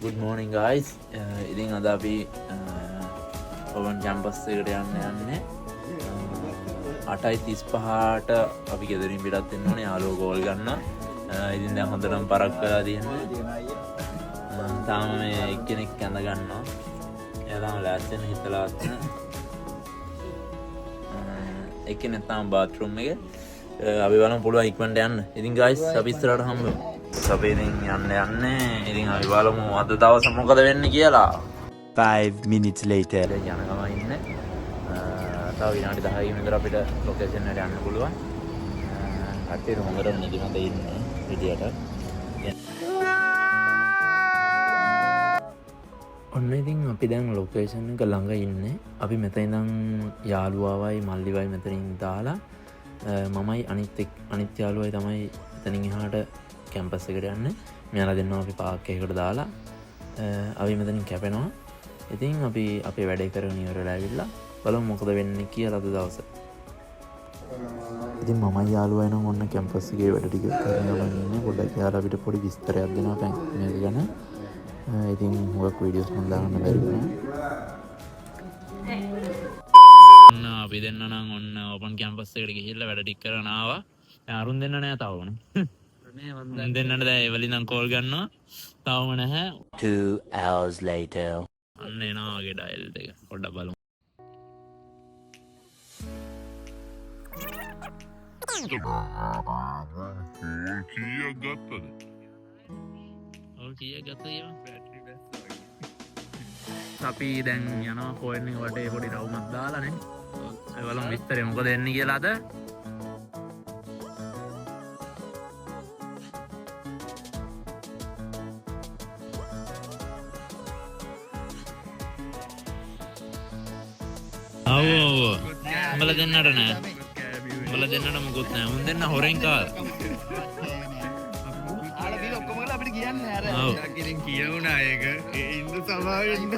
Good morning guys. ඉතින් අද අපි ඔවන් කැම්පස් එකට යන්නේ 8:35ට අපි ගෙදරින් පිටත් වෙන්න ඕනේ යාළුවෝ කෝල් ගන්න. ඉතින් දැන් හොඳටම පරක් වෙලා තියෙනවා. තාම මේ එක්කෙනෙක් ඇඳ ගන්නවා. එයා තාම ලෑස්ති වෙන හිතලා එක්කෙනෙක් තාම බාත්රූම් එකේ. අපි බලමු පුළුවන් ඉක්මනට යන්න. ඉතින් guys අපි ඉස්සරහට හම්බෙමු. අපි ඉතින් යන්නේ. ඉතින් අපි බලමු අද දවස මොකද වෙන්නේ කියලා. 5 minutes later. යන ගම ඉන්නේ. තව විනාඩි 10කින් විතර අපිට ලොකේෂන් එකට යන්න පුළුවන්. කට්ටිය හොඳටම නිදිමත ඉන්නේ විදියට. ඔන්න ඉතින් අපි දැන් ලොකේෂන් එක ළඟ ඉන්නේ. අපි මෙතන ඉඳන් යාළුවාවයි මල්ලිවයි මෙතනින් දාලා මමයි අනිත් යාළුවයි තමයි එතනින් එහාට කැම්පස් එකට යන්නේ. මෙයාලා දෙන්නවා අපි පාක් එකකට දාලා අපි මෙතනින් කැපෙනවා. ඉතින් අපි අපේ වැඩේ කරගෙන ඉවරලා ඇවිල්ලා බලමු මොකද වෙන්නේ කියලා අද දවසේ. ඉතින් මමයි යාළුවයි නම් ඔන්න කැම්පස් එකේ වැඩ ටික කරගෙන ඉන්නේ. පොඩ්ඩක් යාළුවා අපිට පොඩි විස්තරයක් දෙනවා මේක ගැන. ඉතින් හුඟක් වීඩියෝස් මම දාන්න බැරි වුණා. අපි දෙන්න නම් ඔන්න ඕපන් කැම්පස් එකට ගිහිල්ලා වැඩ ටික කරගෙන ආවා. අරුන් දෙන්න නෑ තාම. මම දෙන්නට දැන් එවලින් නම් කෝල් ගන්නවා. තාම නැහැ. 2 hours later. අන්න එනවා වගේ ඩයල් එක. පොඩ්ඩක් බලමු. කීයක් ගත්තද? ඔව් කීයක් ගත්තද? අපි දැන් යනවා කෝයෙන් එක වටේ පොඩි රවුමක් දාලා නේ. ඒ බලමු විස්තරේ මොකද වෙන්නේ කියලා අද. උඹලා දෙන්නට නෑ. උඹලා දෙන්නට මොකුත් නෑ. උන් දෙන්න හොරෙන් කාලා. ආලා බිල ඔක්කොම කරලා අපිට කියන්නේ අර ඩාකිරින් කියවුණා ඒක. ඒ ඉන්න සමාවෙන්න.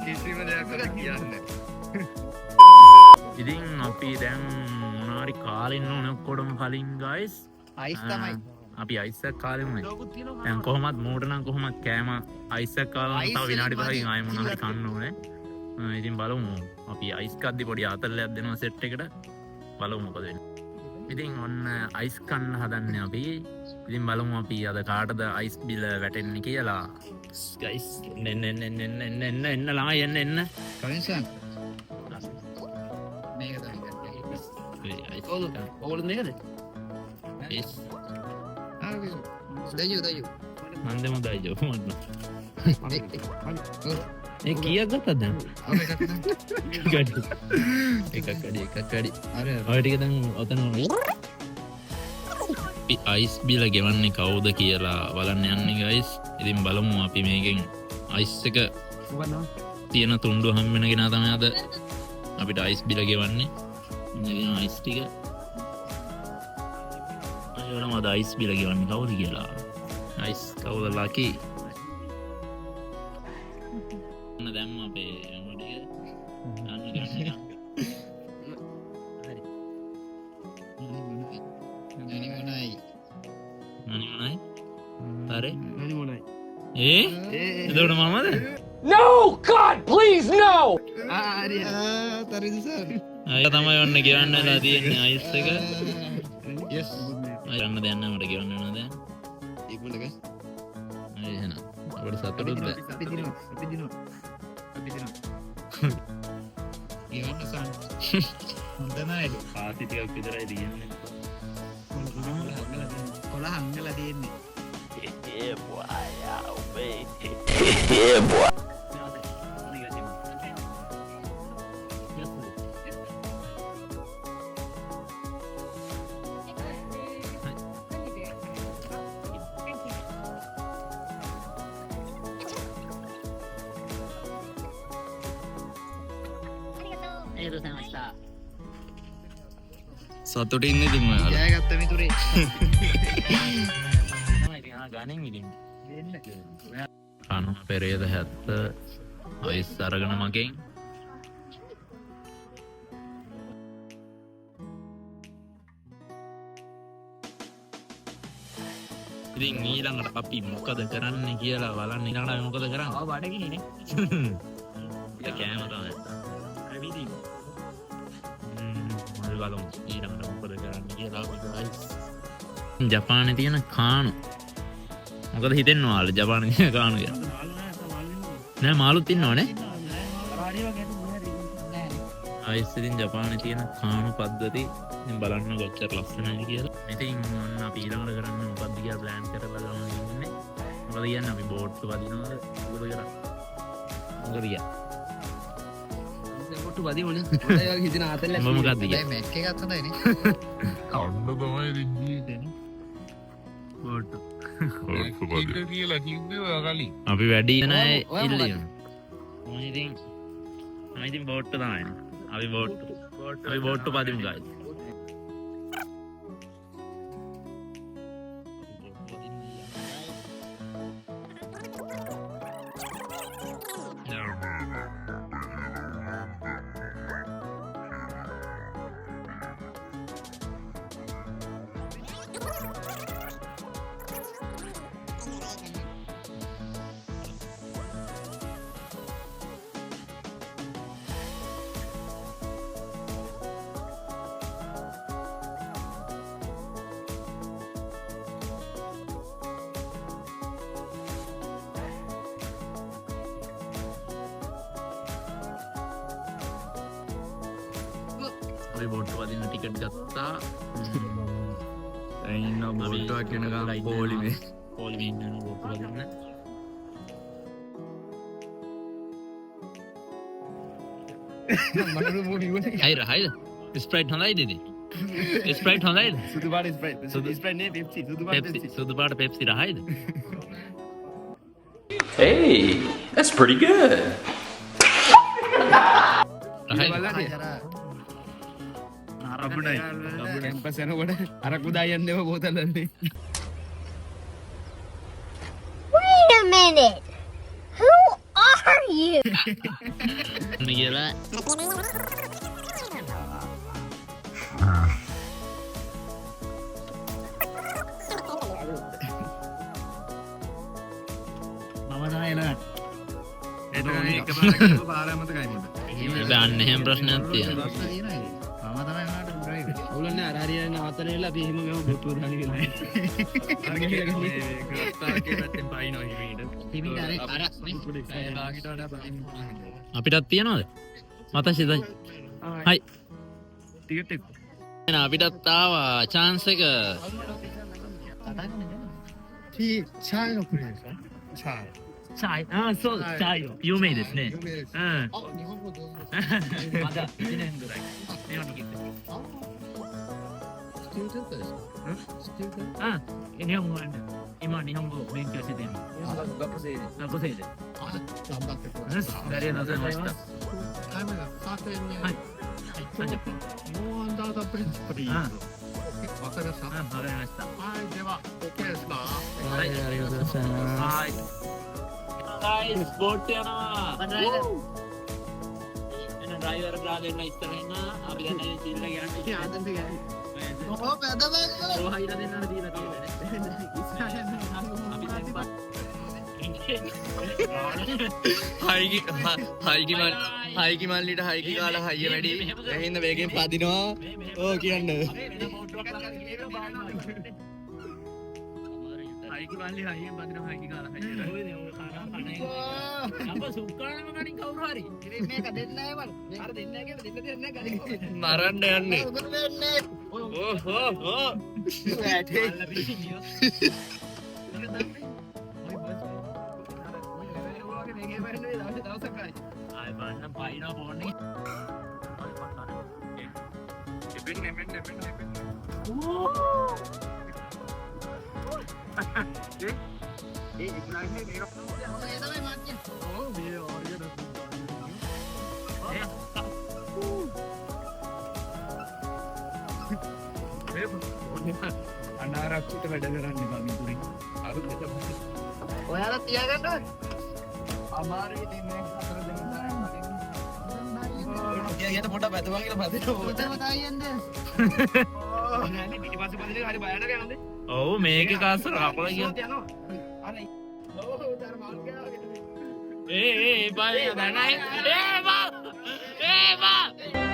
කිසිම දෙයක් කියන්නේ. ඉතින් අපි දැන් මොනාරි කාලින්න ඕන ඔක්කොටම කලින් guys. අයිස් තමයි. අපි අයිස්සක් කාලෙමුයි. දැන් කොහොමත් මෝට නම් කොහොමත් කෑම අයිස්සක් කාලා තව විනාඩි 5කින් ආයෙ මොනවා හරි කන්න ඕනේ. ඉතින් බලමු. අපි අයිස් කද්දි පොඩි ආතල්ලයක් දෙනවා සෙට් එකට. බලමු මොකද වෙන්නේ. ඉතින් ඔන්න අයිස් කන්න හදන්නේ අපි. ඉතින් බලමු අපි අද කාටද අයිස් බිල වැටෙන්නේ කියලා. guys එන්න ළමයි එන්න. කනිසන්. මේක තමයි. ඕගොල්ලෝ මේකද? yes. දයෝ මන්දම දයිජෝ මන්න ඒ කියක් ගත්තද දැන් එකක් කඩි ඔයටික දැන් ඔතන අයිස් බිල ගෙවන්නේ කවුද කියලා බලන්න යන්නේ ගයිස්. ඉතින් බලමු අපි මේකෙන් අයිස් එක තියෙන තුන්ඩු හම්බෙන කෙනා තමයි අද අපිට අයිස් බිල ගෙවන්නේ. අයිස් ටික අද අයිස් බිල ගෙවන්නේ කවුද කියලා. අයිස් කවුද ලකි. දැම්ම අපේ ටික ගන්න හරි එතකොට මමද? No! God, please, no! අය තමයි ඔන්න ගෙවන්න වෙලා තියෙන්නේ අයිස් එක. yes යන්න දෙන්න මට ගෙවන්න වෙනවා දැන්. ඉක්මනට ගස්. හරි එහෙනම් අපිට සතුටුද? අපි දිනනවා. ගෙවන්න සම්. හොඳ නෑ. පාටි ටිකක් විතරයි තියෙන්නේ. කොළ හංගලා තියෙන්නේ. Yeah boy, baby. Yeah, boy. සතුටින් ඉතින් ඔයාලා. ජය ගත්ත මිතුරේ. ගණන් ඉතින්. කනවා පෙරේද 70 අයිස් අරගෙන මගෙන් ඉතින් ඊළඟට අපි මොකද කරන්නේ කියලා බලන්න. ඊළඟට අපි මොකද කරන්නේ? ආ බඩගිනිනේ. ඒක කෑම තමයි. ඇවිදින්. මොකද බලමු ඊළඟට මොකද කරන්නේ කියලා guys. ජපානයේ තියෙන කානු. මොකද හිතෙන්නේ ඔයාලා ජපානයේ තියෙන කානු කියලා? නෑ මාළුත් ඉන්නවනේ. guys ඉතින් ජපානයේ තියෙන කානු පද්ධති ඉතින් බලන්න කොච්චර ලස්සනයි කියලා. ඉතින් ඔන්න අපි ඊළඟට කරන්නේ මොකක්ද කියලා ප්ලෑන් කරලා ගමන් ඉන්නේ. මොකද කියන්නේ අපි බෝට් එක වදිනවද? මොකද කරන්නේ? මොකද කියන්නේ? බෝට් වදිනවනේ. ඔය වගේ හිතන ආතල්ල. මොකක්ද කියන්නේ? මැච් එකක් හොඳයිනේ. කවුන්න තමයි ඉන්නේ. බෝට්. ඒක කියලා කිව්වේ ඔය කලින්. අපි වැඩි නෑ ඉල්ලියන. මම ඉතින් බෝට් තමයි. අපි බෝට් පදිමු guys. අපි බෝට් වදින්න ටිකට් ගත්තා. ඉන්න බෝට්ටුවක් වෙනකම් පොලිමේ ඉන්න බෝට් වදින්න. හයිද ස්ප්‍රයිට් හොඳයිද ඉතින්? ස්ප්‍රයිට් හොඳයිද? සුදු පාට ස්ප්‍රයිට් නේ පෙප්සි සුදු පාට පෙප්සි රහයිද? Hey, that's pretty good. අපුණයි කැම්පස් යනකොට අරක්කු දායන් දෙව බෝතලන්නේ. Wait a minute. Who are you? කියලා දන්න එහෙම ප්‍රශ්නයක් තියෙනවා. ඔයගොල්ලෝ අරහරිය නවත්තලා අපි එහෙම ගමු බොට්ටුව දාන කියලා. අපිටත් තියනවද? මතසිතයි. හයි. ටිකට් එක. එහෙනම් අපිටත් ආවා chance එක. chaiのプレイですかchaiチャイ、あ、そう、チャイよ。有名ですね。うん。まだ1年ぐらい。日本に来て。あ、日本語はね、今日本語を勉強してて。学生で。ありがとうございました。タイムが3000円。はい。30分。もうアンダーザプリンスプリーズ。わかりました。わかりました。はい、では、OK ですか？はい、ありがとうございます。はい。guys, boat යනවා. එන ඩ්‍රයිවර් ගා දෙන්න ඉස්සරහින් අපි දැන් මේ චිල්ල ගියන්නේ. ආදන්ට ගියන්නේ. ඔව් පැදමක්. ඔය හයිලා දෙන්නට දීලා තියෙන්නේ. ඉස්සරහින් අපි දැන් හයිකි මල්ලිට හයිකි කාලා හයිය වැඩි. එහෙනම් වේගෙන් පදිනවා. ඕ කියන්න. හයිකි මල්ලි හයියෙන් පදිනවා හයිකි කාලා හයිය. අප සුක්කානම ගණන් කවුරු හරි. ඉතින් මේක දෙන්න නෑ මල. අර දෙන්න නෑ කියලා දෙන්න දෙන්න නෑ ගණන්. මරන්න යන්නේ. ඕ. ඇටේ. ආයි බලන්න පයින්නවා පොන්නේ. එපෙන්න. ඒ ඉක්මනට මේක තමයි මාත්‍ය. ඔව් මේ ඔරියද. අනාරක්ෂිත වැඩ කරන්නේ බමිතුරි. ඔයාලා තියාගන්න ඕනේ. අමාරුයි දෙන්නේ 4 දෙනෙක් යට පොඩ පැතුවා කියලා පදිනවා. උතම තායියෙන්ද? නෑ පිටිපස්සේ පදින එක හරි භයානක යන්නේ. ඔව් මේක කාසර කපල කියන යනවා. අර ඔව් තර මාල් ගාගෙන. ඒ බය දැනයි බා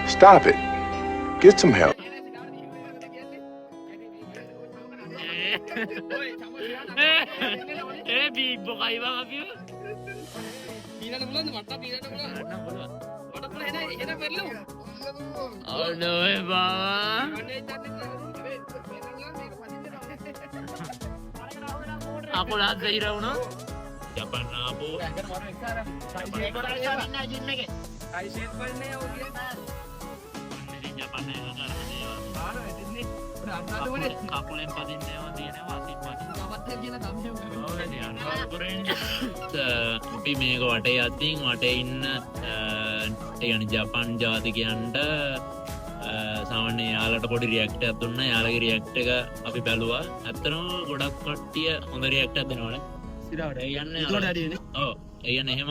Stop it. Get some help. බීබ් බොකයි බං අපි පීනන්න පුළුවන්ද මට පීනන්න පුළුවන්. මට පුළුවන් එන පෙරලමු. ඔනෝයි බා අකුලත් දෙහිර වුණා ජපන් ආපෝ කකුලෙන් පදින්නේවා තියෙනවා අපි මේක වටේ අත්තින් වටේ ඉන්න යන ජපන් ජාතිකයන්ට සාමාන්‍ය යාලට පොඩි රියක්ටයක් දුන්න යාලගේ රියක්ට එක අපි බැලුවා ඇත්තනම ගොඩක් කට්ටිය හොඳ රියක්ටක් දෙනවන යන්න ඕ ඒයන්න එහෙම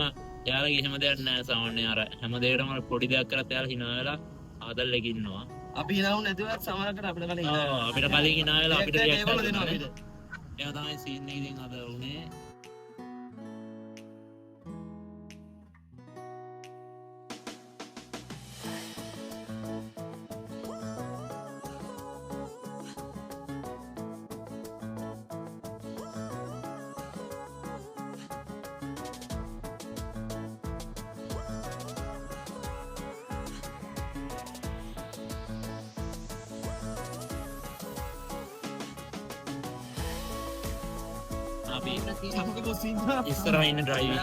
යාලගේ එහෙම දෙයක් නෑ සාමාන්‍ය අර හැම දේටම පොඩි දෙයක් කරත් යාල හිනාවෙලා ආදල් එකඉන්නවා අපි හිනාව නැතිව සමහරකට අපිට කලින් අපිට කලින් හිනාවෙලා අපිට රියක්ට් දෙනවා එයා තමයි සීන් එක ඉතින් අද උනේ ඉස්සරහ ඉන්න ඩ්‍රයිවිං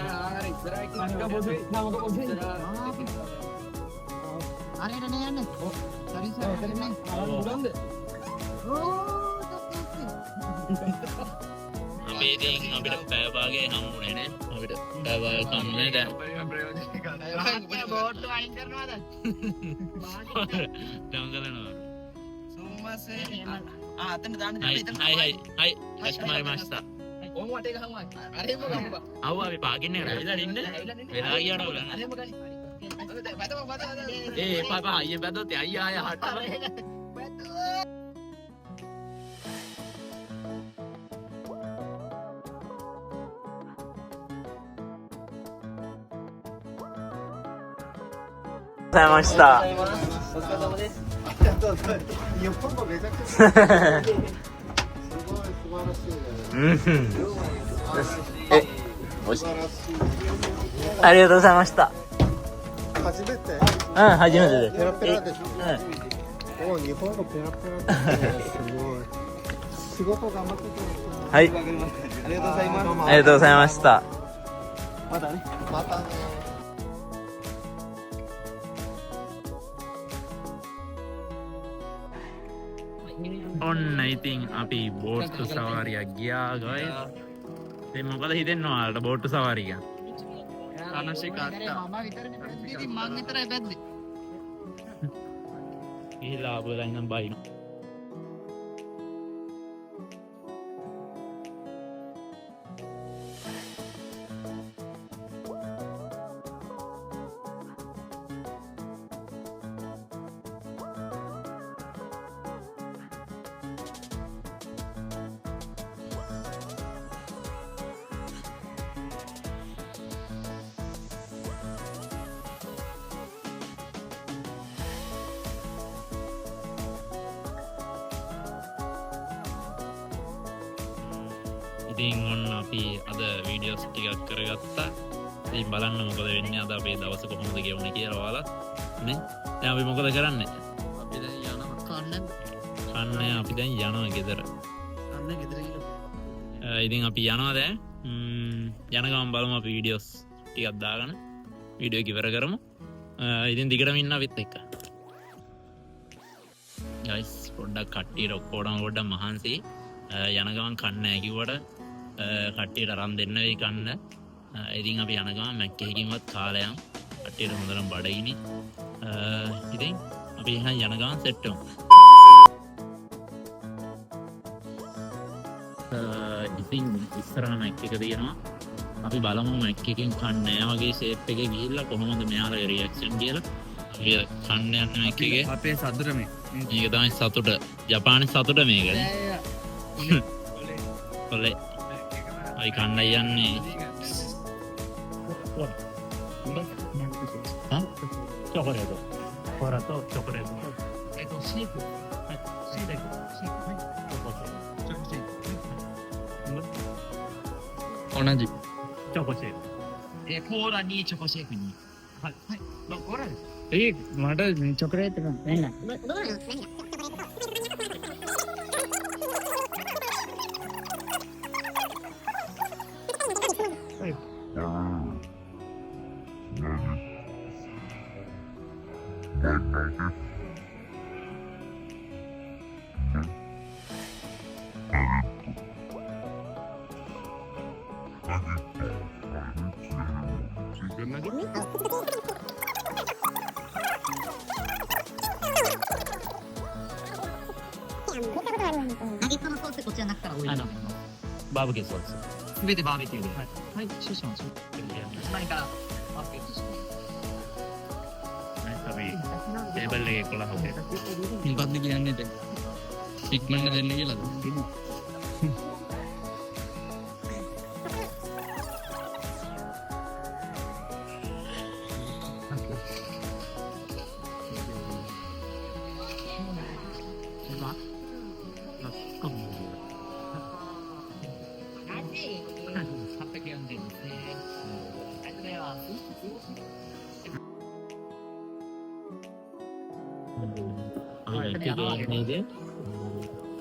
අපි ඉතින් අපිට පැයභාගය හම්බුනේ නෑ අපිට පැයභාග කම්නේ දැන් බෝට්ටු අයින් කරනවද දංගලනවා සුම්මසේ අතන දාන්න හයි කස්ටමර් මාස්ටර් ඕම වටේ ගහමු අරේම ගමු ආව අපි පාගින්නේ රැවිලා ඉන්න වෙලා ගියාට බලන්න අරේම ගනි ඒ පාපා අයියේ බැදොත් අයියා ආය හට්ටම Samasta.ありがとうございました。初めてで。ペラペラでしょ。お日本語ペラペラすごい。仕事頑張ってください。はい。ありがとうございます。ありがとうございました。またね。またね。ඔන්න ඉතින් අපි බෝට්ටු සවාරියක් ගියා ගයි මොකද හිතෙන්නවාට බෝට්ටු සවාරික ගිහිලාබලයිනම් බයින ඉතින් ඔන්න අපි අද වීඩියෝස් ටිකක් කරගත්තා. ඉතින් බලන්න මොකද වෙන්නේ අද අපේ දවස කොහොමද ගෙවුනේ කියලා ඔයාලා නේ. දැන් අපි මොකද කරන්නේ? අපි දැන් යනවා කන්න අපි දැන් යනවා ගෙදර. කන්න ගෙදර ගිහලා. ඉතින් අපි යනවා දැන්. යන ගමන් බලමු අපි වීඩියෝස් ටිකක් දාගෙන වීඩියෝ එක ඉවර කරමු. ඉතින් දිගටම ඉන්න අපිත් එක්ක. guys පොඩ්ඩක් කට්ටියට ඔක්කොටම පොඩ්ඩක් මහන්සි. යන ගමන් කන්න නැහැ කිව්වට කට්ටියට අරන් දෙන්න වෙයි කන්න. ඉතින් අපි යන ගමන් මැක් එකකින්වත් කාලා යමු. කට්ටියට හොඳටම බඩගිනි. ඉතින් අපි එහෙනම් යන ගමන් සෙට් වෙමු. ඉතින් ඉස්සරහ මැක් එක තියෙනවා. අපි බලමු මැක් එකකින් කන්න නැහැ වගේ ෂේප් එකේ ගිහිල්ලා කොහොමද මෙයාලගේ රියැක්ෂන් කියලා. කන්න යන්න එකගේ අපේ සතුට මේ මේක තමයි සතුට ජපානි සතුට මේක කොල්ලේ අයි කන්නයි යන්නේ චොකලේට් කොරතෝ චොකලේට් සීපු සීදෙකු ඔනජි チョコシェイクコーラにチョコシェイクにはいコーラですまたチョコレートの何だナゲットのソースこちらの中から多いのでバーベキューソースすべてバーベキューではい少々お待ち何からバーベキューします අපි ටේබල් එකේ 11 ක මොකක්ද කියන්නේ ඉක්මනට දෙන්න කියලාද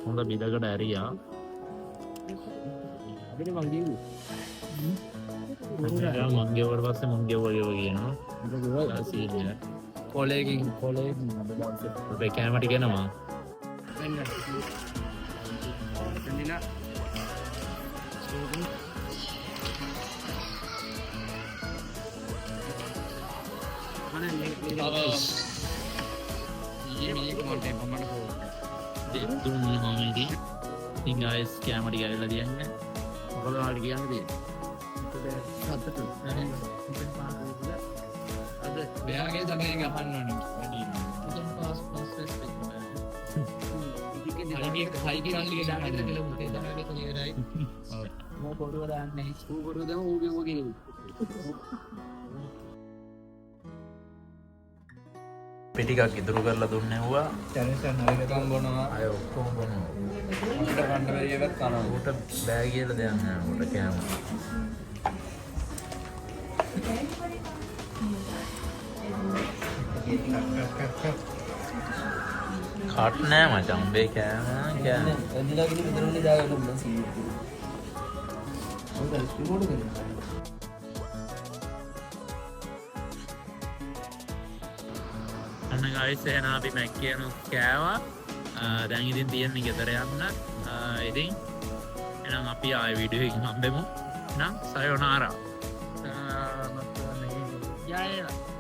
හොඳ බිලකට ඇරියා මංගෙවට පස්සේ මංගෙව වගේ කියනවා සීනිය කොලේකින් අපේ කෑමට ගෙනවා දුන්න හොමේදී ඉතින් ගයිස් කෑමට ගෑවිලා තියන්නේ මොකද ඔයාලට කියන්න තියෙන්නේ අද මෙයාගේ තමයි ගහන්න ඕනේ වැඩි හයිකි කල්ලිය දාන්න කියලා මුතේ දාන්නේ කොහේරයි මෝ පොරුව දාන්නේ ඌ පොරුව දම ඌගේ පිටිකක් ඉතුරු කරලා දුන්නෙව්වා දැනට නරිකම් බොනවා අය ඔක්කොම බොනවා අපිට කන්න බැරි එකක් කනවා ඌට බෑ කියලා දෙයක් නෑ ඌට කෑම කට් නෑ මචං උඹේ කෑම කෑම එදිලා කිලි විතරනේ දාගන්න උඹ සීයේ ඔය ස්පීඩ් කරනවා අන්න ගයිස් එහෙනම් අපි මැක්කියනු කෑවා දැන් ඉතින් තියෙන්නේ ගෙදර යන්න ඉතින් එහෙනම් අපි ආයෙ වීඩියෝ එකකින් හම්බෙමු එහෙනම් සයෝනාරා යායලා